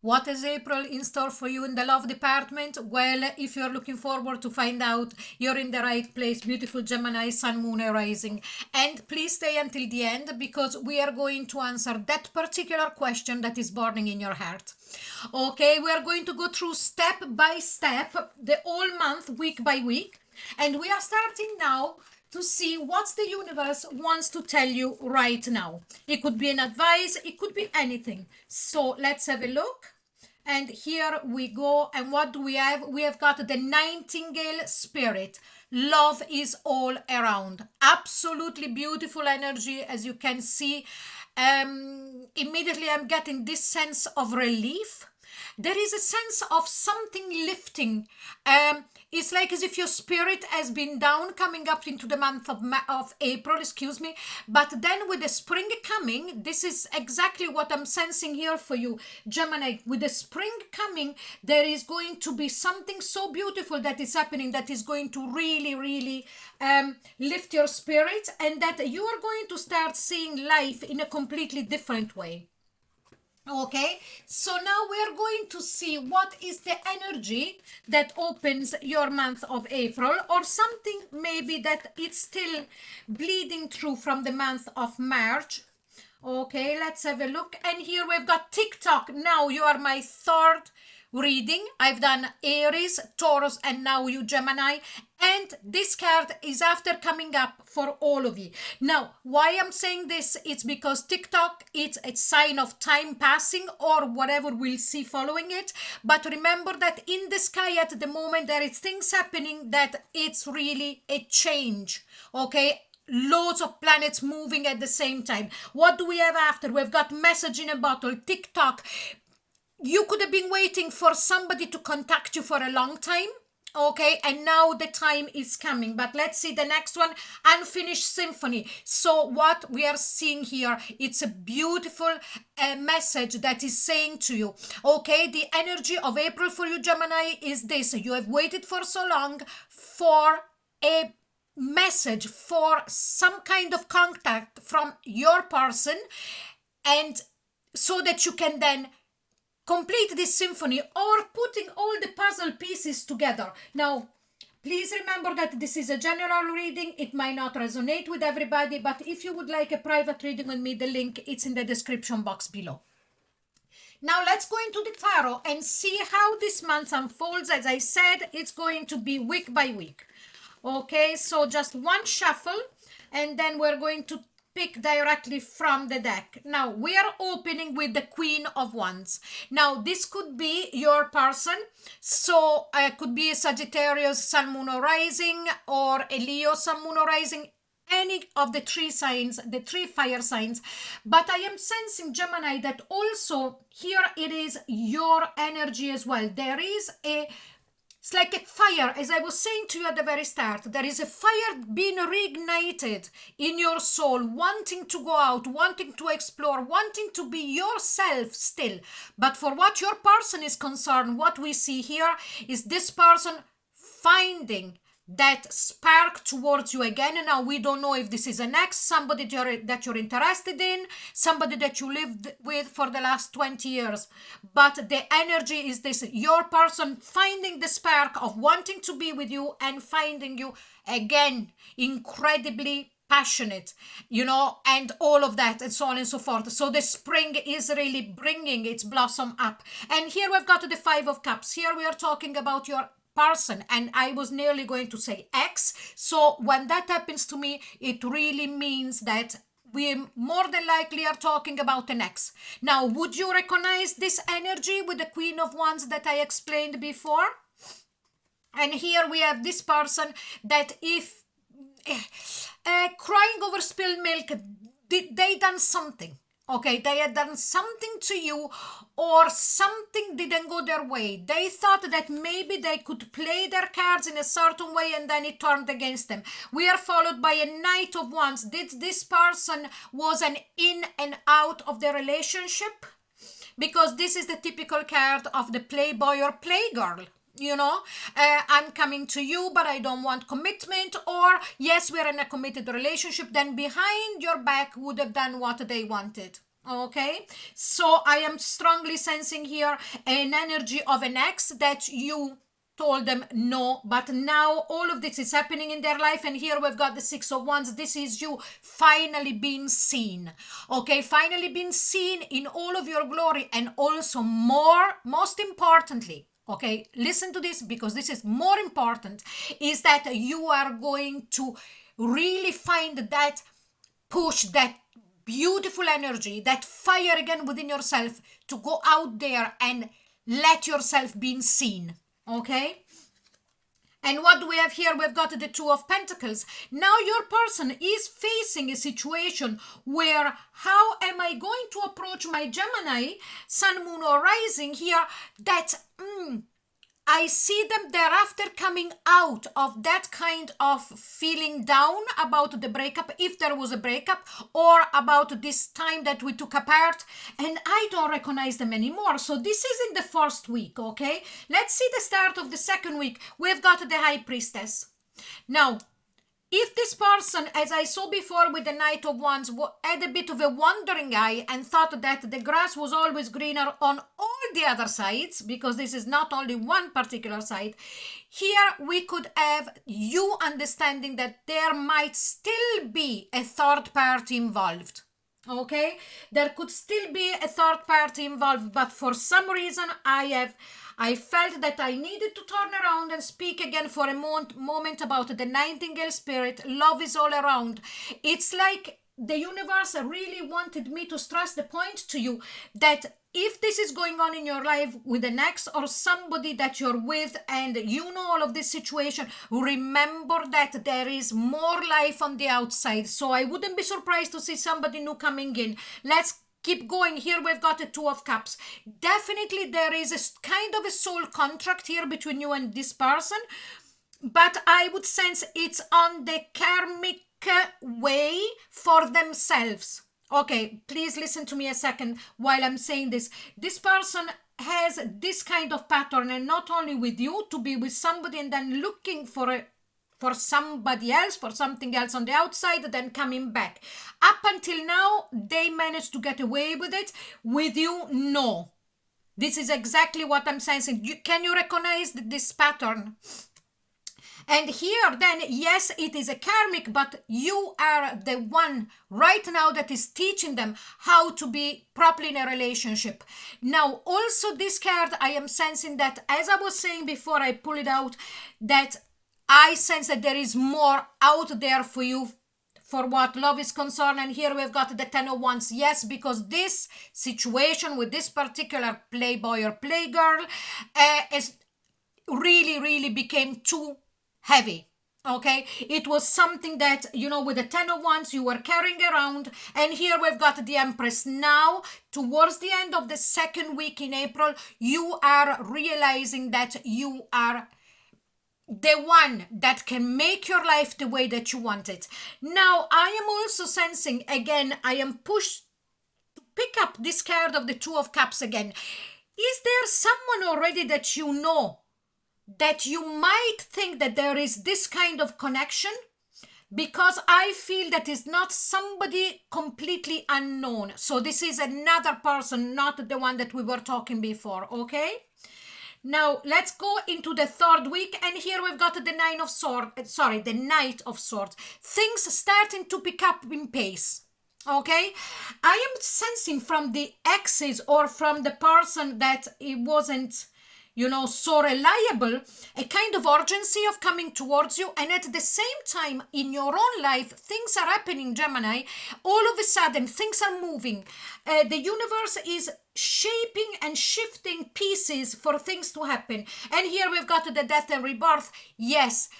What is April in store for you in the love department? Well, if you're looking forward to find out, you're in the right place. Beautiful Gemini, Sun, Moon, and Rising. And please stay until the end because we are going to answer that particular question that is burning in your heart. Okay, we are going to go through step by step, the whole month, week by week. And we are starting now to see what the universe wants to tell you right now. It could be an advice, it could be anything. So let's have a look. And here we go. And what do we have? We have got the Nightingale Spirit. Love is all around. Absolutely beautiful energy, as you can see. Immediately I'm getting this sense of relief. There is a sense of something lifting. It's like as if your spirit has been down coming up into the month of April, excuse me. But then with the spring coming, this is exactly what I'm sensing here for you, Gemini. With the spring coming, there is going to be something so beautiful that is happening that is going to really, really lift your spirit, and that you are going to start seeing life in a completely different way. Okay, so now we're going to see what is the energy that opens your month of April, or something maybe that it's still bleeding through from the month of March. Okay, let's have a look. And here we've got TikTok. Now you are my third reading. I've done Aries, Taurus, and now you Gemini. And this card is after coming up for all of you. Now, why I'm saying this, it's because TikTok, it's a sign of time passing or whatever we'll see following it. But remember that in the sky at the moment, there is things happening that it's really a change. Okay, loads of planets moving at the same time. What do we have after? We've got message in a bottle, TikTok. You could have been waiting for somebody to contact you for a long time. Okay, and now the time is coming. But let's see the next one, unfinished symphony. So what we are seeing here, it's a beautiful message that is saying to you, okay, the energy of April for you, Gemini, is this. You have waited for so long for a message, for some kind of contact from your person, and so that you can then complete this symphony or putting all the puzzle pieces together. Now, please remember that this is a general reading. It might not resonate with everybody, but if you would like a private reading with me, the link it's in the description box below. Now let's go into the tarot and see how this month unfolds. As I said, it's going to be week by week. Okay, so just one shuffle, and then we're going to pick directly from the deck. Now we are opening with the Queen of Wands. Now this could be your person, so could be a Sagittarius, Sun, Moon, or Rising, or a Leo, Sun, Moon, or Rising, any of the three signs, the three fire signs. But I am sensing, Gemini, that also here it is your energy as well. There is it's like a fire, as I was saying to you at the very start. There is a fire being reignited in your soul, wanting to go out, wanting to explore, wanting to be yourself still. But for what your person is concerned, what we see here is this person finding that spark towards you again. And now we don't know if this is an ex, somebody that you're interested in, somebody that you lived with for the last 20 years. But the energy is this, your person finding the spark of wanting to be with you and finding you again incredibly passionate, you know, and all of that and so on and so forth. So the spring is really bringing its blossom up. And here we've got the Five of Cups. Here we are talking about your person, and I was nearly going to say ex. So when that happens to me, it really means that we more than likely are talking about an ex. Now, would you recognize this energy with the Queen of Wands that I explained before? And here we have this person that if crying over spilled milk, they done something. Okay, they had done something to you, or something didn't go their way. They thought that maybe they could play their cards in a certain way, and then it turned against them. We are followed by a Knight of Wands. This person was an in and out of the relationship, because this is the typical card of the Playboy or Playgirl. You know, I'm coming to you, but I don't want commitment, or yes, we're in a committed relationship. Then behind your back would have done what they wanted. Okay, so I am strongly sensing here an energy of an ex that you told them no, but now all of this is happening in their life, and here we've got the Six of Wands. This is you finally being seen. Okay, finally being seen in all of your glory, and also most importantly, okay, listen to this because this is more important, is that you are going to really find that push, that beautiful energy, that fire again within yourself to go out there and let yourself be seen. Okay, and what do we have here? We've got the Two of Pentacles. Now your person is facing a situation where, how am I going to approach my Gemini, Sun, Moon, or Rising here, that I see them thereafter coming out of that kind of feeling down about the breakup, if there was a breakup, or about this time that we took apart, and I don't recognize them anymore. So this is in the first week, okay? Let's see the start of the second week. We've got the High Priestess. Now, if this person, as I saw before with the Knight of Wands, had a bit of a wandering eye and thought that the grass was always greener on all the other sides, because this is not only one particular side, here we could have you understanding that there might still be a third party involved. Okay, there could still be a third party involved, but for some reason I felt that I needed to turn around and speak again for a moment about the Nightingale Spirit. Love is all around. It's like the universe really wanted me to stress the point to you that if this is going on in your life with an ex or somebody that you're with and you know all of this situation, remember that there is more life on the outside. So I wouldn't be surprised to see somebody new coming in. Let's keep going. Here we've got a Two of Cups. Definitely there is a kind of a soul contract here between you and this person, but I would sense it's on the karmic way for themselves. Okay, please listen to me a second while I'm saying this. This person has this kind of pattern, and not only with you, to be with somebody and then looking for somebody else, for something else on the outside, then coming back. Up until now, they managed to get away with it. With you, no. This is exactly what I'm sensing. Can you recognize this pattern? And here then, yes, it is a karmic, but you are the one right now that is teaching them how to be properly in a relationship. Now, also this card, I am sensing that, as I was saying before I pull it out, that I sense that there is more out there for you for what love is concerned. And here we've got the Ten of Wands. Yes, because this situation with this particular playboy or playgirl is really became too heavy. Okay, it was something that, you know, with the Ten of Wands you were carrying around. And here we've got the Empress. Now, towards the end of the second week in April, you are realizing that you are the one that can make your life the way that you want it. Now, I am also sensing, again, I am pushed to pick up this card of the Two of Cups again. Is there someone already that you know, that you might think that there is this kind of connection? Because I feel that is not somebody completely unknown. So this is another person, not the one that we were talking before, okay? Now, let's go into the third week, and here we've got the Knight of Swords. Things starting to pick up in pace, okay? I am sensing from the exes or from the person that it wasn't, you know, so reliable, a kind of urgency of coming towards you. And at the same time, in your own life, things are happening, Gemini. All of a sudden, things are moving. The universe is shaping and shifting pieces for things to happen. And here we've got the Death and Rebirth. Yes,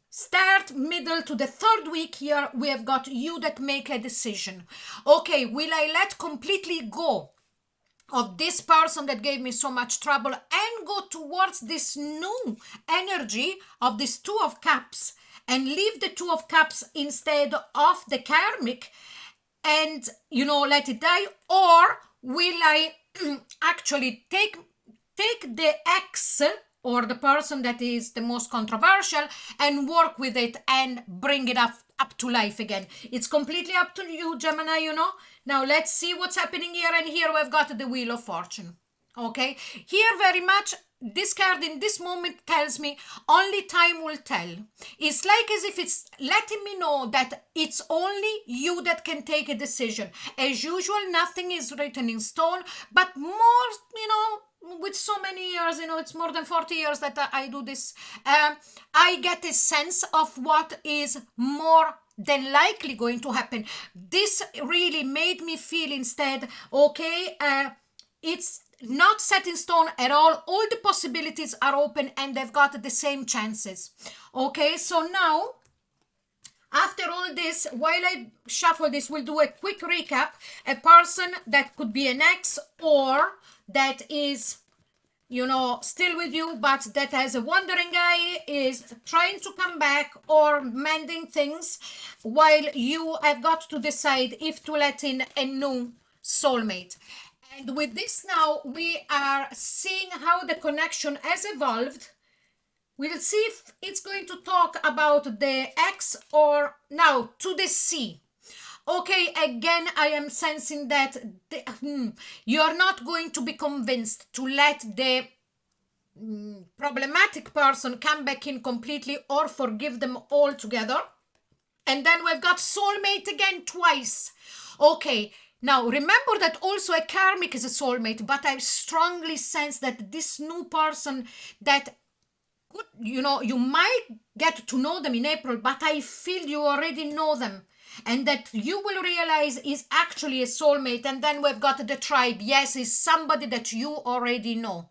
start, middle to the third week here, we have got you that make a decision. Okay, will I let completely go of this person that gave me so much trouble and go towards this new energy of this Two of Cups and leave the Two of Cups instead of the karmic and, you know, let it die? Or will I actually take the ex or the person that is the most controversial and work with it and bring it up up to life again. It's completely up to you, Gemini, you know. Now let's see what's happening here. And here we've got the Wheel of Fortune. Okay, here very much this card in this moment tells me only time will tell. It's like as if it's letting me know that it's only you that can take a decision. As usual, nothing is written in stone, but more, you know, with so many years, you know, it's more than 40 years that I do this. I get a sense of what is more than likely going to happen. This really made me feel instead, okay, it's not set in stone at all. All the possibilities are open and they've got the same chances. Okay, so now after all this, while I shuffle this, we'll do a quick recap. A person that could be an ex, or that is, you know, still with you, but that has a wandering eye, is trying to come back or mending things, while you have got to decide if to let in a new soulmate. And with this now, we are seeing how the connection has evolved. We'll see if it's going to talk about the X or now to the C. Okay, again, I am sensing that you're not going to be convinced to let the problematic person come back in completely or forgive them altogether. And then we've got soulmate again twice. Okay. Now, remember that also a karmic is a soulmate, but I strongly sense that this new person that could, you know, you might get to know them in April, but I feel you already know them and that you will realize is actually a soulmate. And then we've got the tribe. Yes, is somebody that you already know.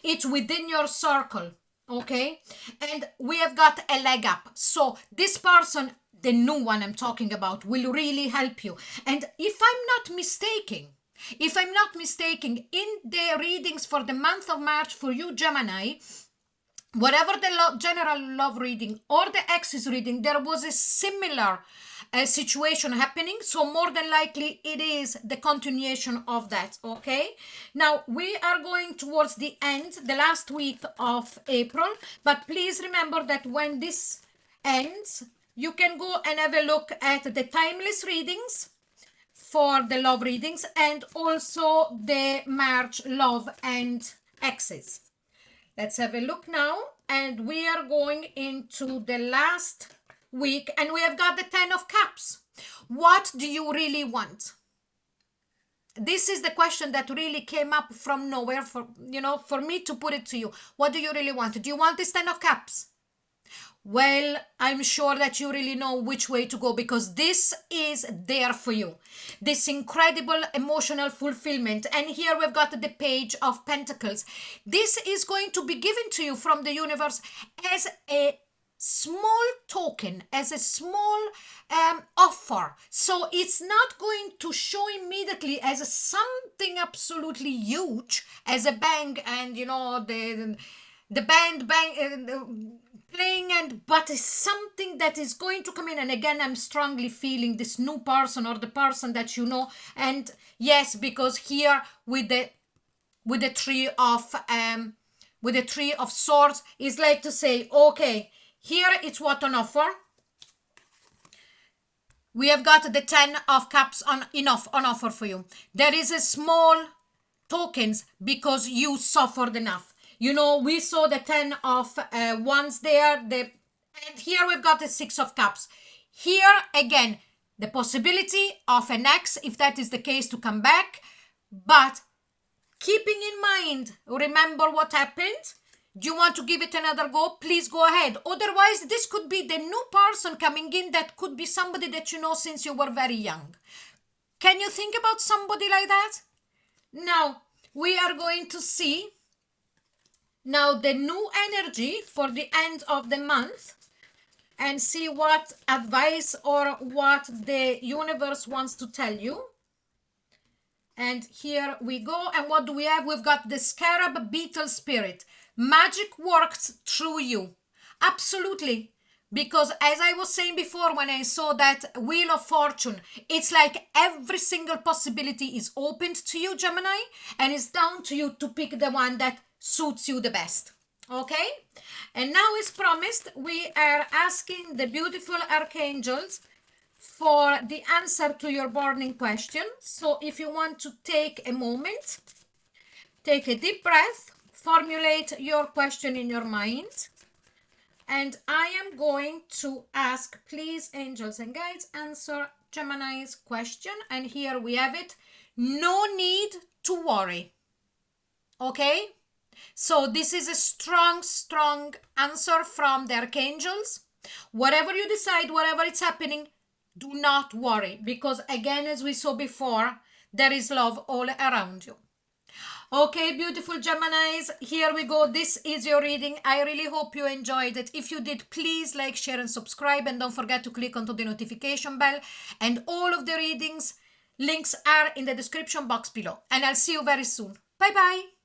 It's within your circle, okay? And we have got a leg up. So this person, the new one I'm talking about, will really help you. And if I'm not mistaken, in the readings for the month of March for you, Gemini, whatever the general love reading or the Axis reading, there was a similar situation happening. So more than likely it is the continuation of that, okay? Now, we are going towards the end, the last week of April. But please remember that when this ends, you can go and have a look at the timeless readings for the love readings and also the March love and X's. Let's have a look now. And we are going into the last week and we have got the 10 of Cups. What do you really want? This is the question that really came up from nowhere for, you know, for me to put it to you. What do you really want? Do you want this 10 of Cups? Well, I'm sure that you really know which way to go because this is there for you. This incredible emotional fulfillment. And here we've got the Page of Pentacles. This is going to be given to you from the universe as a small token, as a small offer. So it's not going to show immediately as something absolutely huge, as a bang and, you know, the band playing, and but it's something that is going to come in. And again, I'm strongly feeling this new person or the person that you know. And yes, because here with the Three of Swords is like to say, okay, here it's what on offer. We have got the 10 of Cups on offer for you. There is a small tokens because you suffered enough. You know, we saw the 10 of Wands there, and here we've got the 6 of Cups. Here, again, the possibility of an ex, if that is the case, to come back. But keeping in mind, remember what happened. Do you want to give it another go? Please go ahead. Otherwise, this could be the new person coming in that could be somebody that you know since you were very young. Can you think about somebody like that? Now, we are going to see now the new energy for the end of the month and see what advice or what the universe wants to tell you. And here we go. And what do we have? We've got the Scarab Beetle Spirit. Magic works through you. Absolutely. Because as I was saying before, when I saw that Wheel of Fortune, it's like every single possibility is opened to you, Gemini, and it's down to you to pick the one that suits you the best. Okay, and now as promised, we are asking the beautiful archangels for the answer to your burning question. So if you want to take a moment, take a deep breath, formulate your question in your mind, and I am going to ask, please, angels and guides, answer Gemini's question. And here we have it. No need to worry. Okay? So this is a strong, strong answer from the archangels. Whatever you decide, whatever it's happening, do not worry. Because again, as we saw before, there is love all around you. Okay, beautiful Geminis, here we go. This is your reading. I really hope you enjoyed it. If you did, please like, share, and subscribe. And don't forget to click onto the notification bell. And all of the readings links are in the description box below. And I'll see you very soon. Bye-bye.